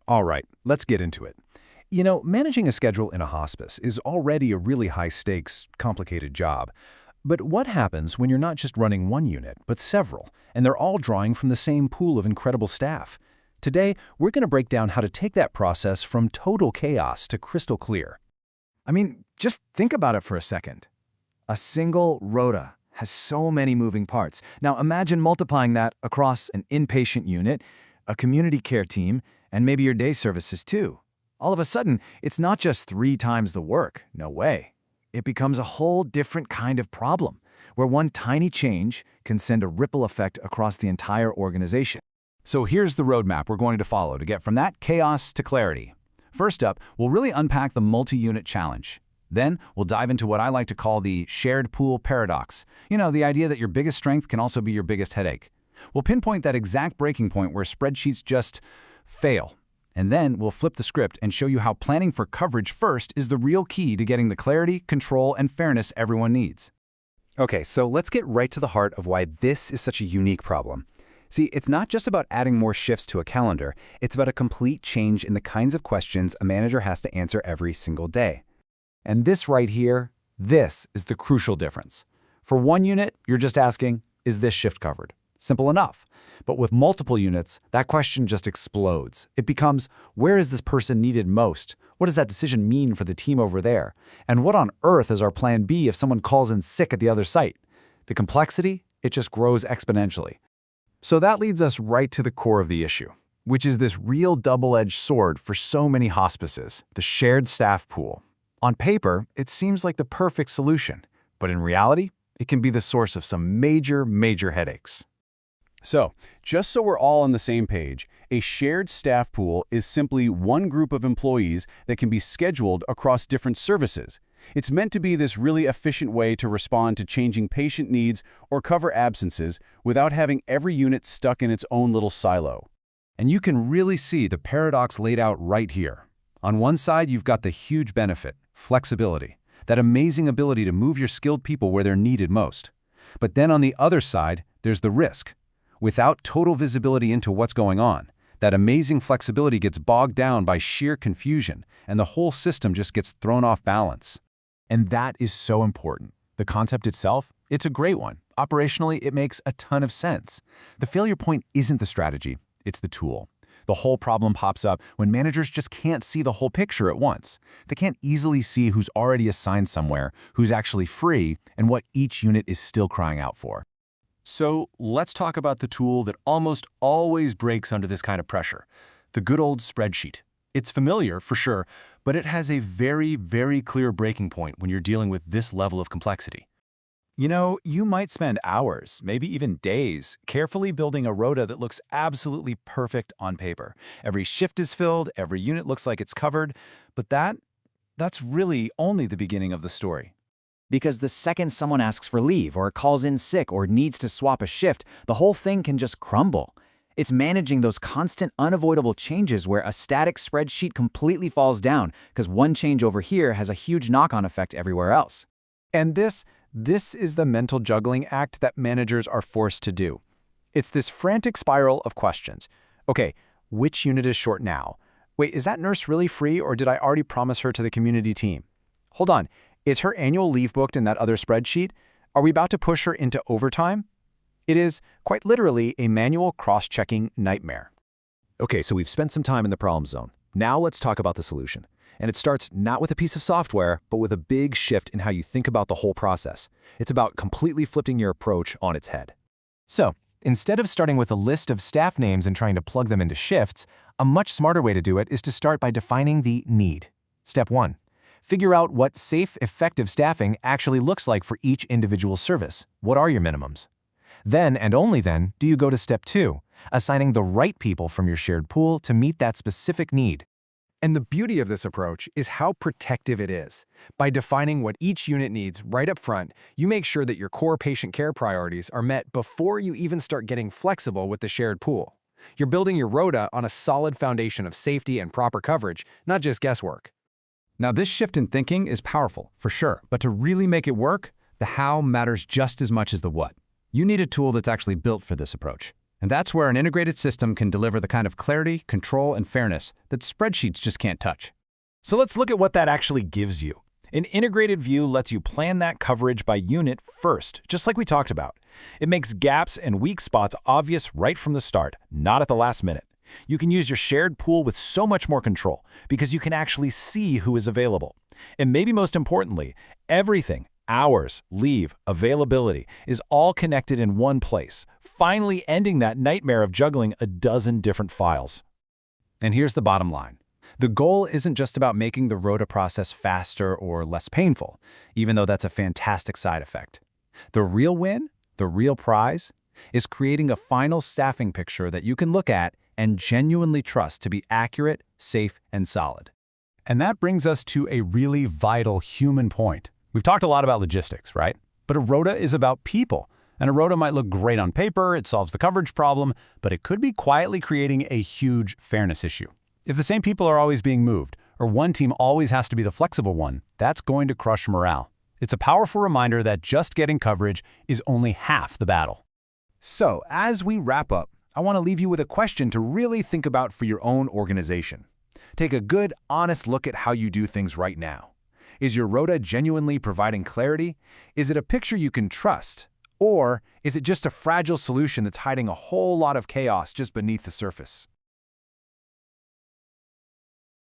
All right, let's get into it. Managing a schedule in a hospice is already a really high-stakes, complicated job. But what happens when you're not just running one unit, but several, and they're all drawing from the same pool of incredible staff? Today, we're going to break down how to take that process from total chaos to crystal clear. I mean, just think about it for a second. A single rota has so many moving parts. Now imagine multiplying that across an inpatient unit, a community care team, and maybe your day services too. All of a sudden, it's not just 3 times the work. No way. It becomes a whole different kind of problem, where one tiny change can send a ripple effect across the entire organization. So here's the roadmap we're going to follow to get from that chaos to clarity. First up, we'll really unpack the multi-unit challenge. Then, we'll dive into what I like to call the shared pool paradox. The idea that your biggest strength can also be your biggest headache. We'll pinpoint that exact breaking point where spreadsheets just fail. And then we'll flip the script and show you how planning for coverage first is the real key to getting the clarity, control, and fairness everyone needs. Okay, so let's get right to the heart of why this is such a unique problem. See, it's not just about adding more shifts to a calendar, it's about a complete change in the kinds of questions a manager has to answer every single day. And this right here, this is the crucial difference. For one unit, you're just asking, is this shift covered? Simple enough. But with multiple units, that question just explodes. It becomes, where is this person needed most? What does that decision mean for the team over there? And what on earth is our plan B if someone calls in sick at the other site? The complexity, it just grows exponentially. So that leads us right to the core of the issue, which is this real double-edged sword for so many hospices, the shared staff pool. On paper, it seems like the perfect solution, but in reality, it can be the source of some major headaches. So, just so we're all on the same page, a shared staff pool is simply one group of employees that can be scheduled across different services. It's meant to be this really efficient way to respond to changing patient needs or cover absences without having every unit stuck in its own little silo. And you can really see the paradox laid out right here. On one side, you've got the huge benefit, flexibility, that amazing ability to move your skilled people where they're needed most. But then on the other side, there's the risk. Without total visibility into what's going on, that amazing flexibility gets bogged down by sheer confusion, and the whole system just gets thrown off balance. And that is so important. The concept itself, it's a great one. Operationally, it makes a ton of sense. The failure point isn't the strategy, it's the tool. The whole problem pops up when managers just can't see the whole picture at once. They can't easily see who's already assigned somewhere, who's actually free, and what each unit is still crying out for. So let's talk about the tool that almost always breaks under this kind of pressure, the good old spreadsheet. It's familiar, for sure, but it has a very clear breaking point when you're dealing with this level of complexity. You might spend hours, maybe even days, carefully building a rota that looks absolutely perfect on paper. Every shift is filled, every unit looks like it's covered, but that's really only the beginning of the story. Because the second someone asks for leave or calls in sick or needs to swap a shift, the whole thing can just crumble. It's managing those constant, unavoidable changes where a static spreadsheet completely falls down because one change over here has a huge knock-on effect everywhere else. And this is the mental juggling act that managers are forced to do. It's this frantic spiral of questions. Okay, which unit is short now? Wait, is that nurse really free, or did I already promise her to the community team? Hold on. Is her annual leave booked in that other spreadsheet? Are we about to push her into overtime? It is, quite literally, a manual cross-checking nightmare. Okay, so we've spent some time in the problem zone. Now let's talk about the solution. And it starts not with a piece of software, but with a big shift in how you think about the whole process. It's about completely flipping your approach on its head. So, instead of starting with a list of staff names and trying to plug them into shifts, a much smarter way to do it is to start by defining the need. Step 1. Figure out what safe, effective staffing actually looks like for each individual service. What are your minimums? Then, and only then, do you go to step 2, assigning the right people from your shared pool to meet that specific need. And the beauty of this approach is how protective it is. By defining what each unit needs right up front, you make sure that your core patient care priorities are met before you even start getting flexible with the shared pool. You're building your rota on a solid foundation of safety and proper coverage, not just guesswork. Now, this shift in thinking is powerful, for sure, but to really make it work, the how matters just as much as the what. You need a tool that's actually built for this approach. And that's where an integrated system can deliver the kind of clarity, control, and fairness that spreadsheets just can't touch. So let's look at what that actually gives you. An integrated view lets you plan that coverage by unit first, just like we talked about. It makes gaps and weak spots obvious right from the start, not at the last minute. You can use your shared pool with so much more control because you can actually see who is available. And maybe most importantly, everything, hours, leave, availability, is all connected in one place, finally ending that nightmare of juggling a dozen different files. And here's the bottom line. The goal isn't just about making the rota process faster or less painful, even though that's a fantastic side effect. The real win, the real prize, is creating a final staffing picture that you can look at and genuinely trust to be accurate, safe, and solid. And that brings us to a really vital human point. We've talked a lot about logistics, right? But a rota is about people. And a rota might look great on paper, it solves the coverage problem, but it could be quietly creating a huge fairness issue. If the same people are always being moved, or one team always has to be the flexible one, that's going to crush morale. It's a powerful reminder that just getting coverage is only half the battle. So, as we wrap up, I want to leave you with a question to really think about for your own organization. Take a good, honest look at how you do things right now. Is your rota genuinely providing clarity? Is it a picture you can trust? Or is it just a fragile solution that's hiding a whole lot of chaos just beneath the surface?